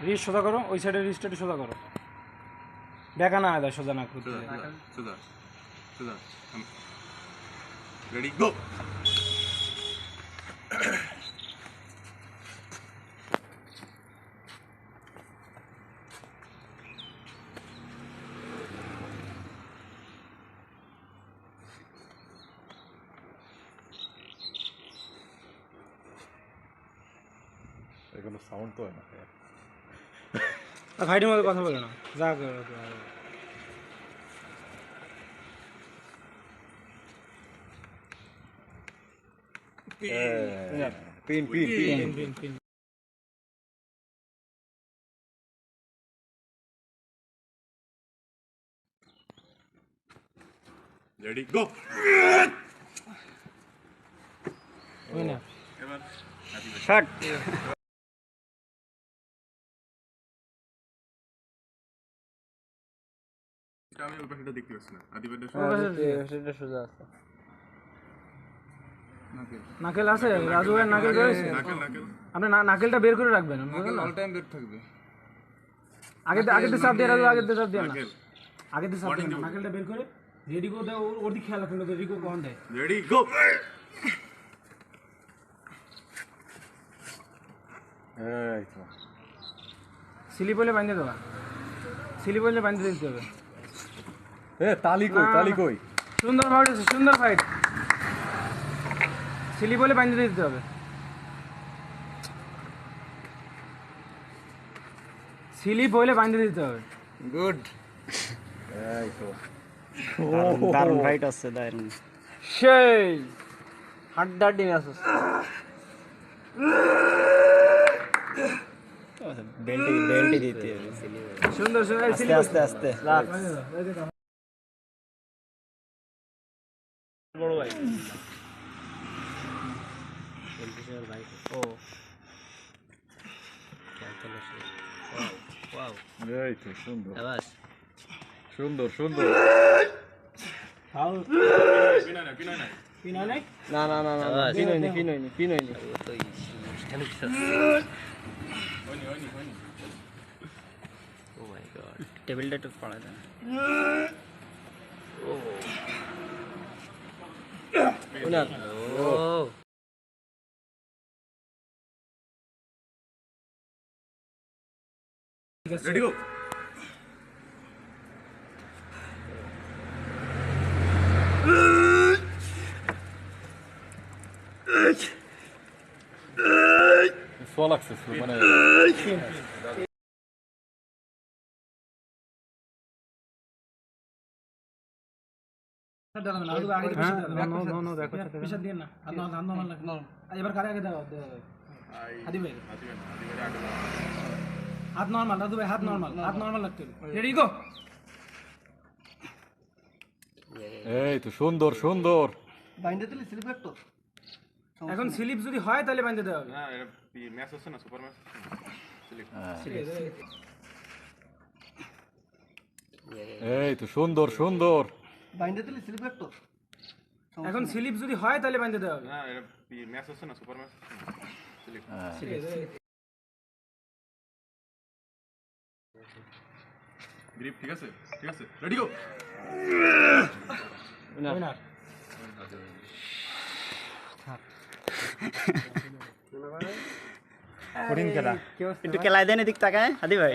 Wrist সোজা করো, ওই সাইডে রিস্টটা একটু সোজা করো, দেখা না আদা সোজা না করতে। সোজা সোজা রেডি গো। এগুলো সাউন্ড তো হয় না। ভাইটির মধ্যে কথা বলে না, যা করো। Pin pin pin pin pin. Ready go. Winner. এবার শট। আমি ওই পাশেটা দেখতে পাচ্ছি না। আদিবাইটা সেটা সোজা আছে। নাকেল আছে, রাজু ভাই নাকেল রয়েছে। নাকেল নাকেল আপনি নাকেলটা বের করে রাখবেন, নাকেল অল টাইম বের থাকবে। আগে দিয়ে চাপ দিয়ে রাজু, আগে দিয়ে চাপ দিয়ে না, নাকেল আগে দিয়ে চাপ দিয়ে না, নাকেলটা বের করে রেডি করে দাও। ওর দিকে খেয়াল রাখুন, রেডি করে কখন দেয়। Ready go. এই তো স্লিপ হলে বাঁধতে দেওয়া, স্লিপ হলে বাঁধতে দিতে হবে। তালি কই তালি কই? সুন্দর ফাইট আছে, সুন্দর ফাইট। স্লিপ হলে বাঁধতে দিতে হবে, স্লিপ হলে বাঁধতে দিতে হবে। গুড। এই তো দারুণ ফাইট আছে, দারুণ সেই হাড্ডাহাড্ডি ম্যাচ আছে। বেল্টে দিতে হবে। সুন্দর সুন্দর। আস্তে আস্তে আস্তে বড় ভাই ও এই তো সুন্দর আবাস সুন্দর সুন্দর। পিনাই না পিনাই না। পিনা নেই। না না না না পিনইনি পিনইনি পিনইনি তো হয়নি হয়নি হয়নি। ও মাই গড টেবিলটা একটু পড়া দেন। ও রেডি গো। সোয়া লাগছে মানে এবার কারে আগে দাও, হাদি ভাই হাত নরমাল, রাজু ভাই হাত নরমাল, হাত নরমাল লাগতে হবে। Ready go. এই তো সুন্দর সুন্দর। এখন স্লিপ যদি হয় তাহলে বাঁধতে দেওয়া হবে। না এটা ম্যাচ হচ্ছে না, সুপার ম্যাচ হচ্ছে না। এই তো সুন্দর সুন্দর। এখন স্লিপ যদি হয় তাহলে বাঁধতে দেওয়া হবে। না এটা ম্যাচ হচ্ছে না, সুপার ম্যাচ হচ্ছে না। গ্রিপ ঠিক আছে ঠিক আছে। Ready go. উইনার। কঠিন খেলা। একটু খেলায় দেন এদিক তাকায় হাদি ভাই।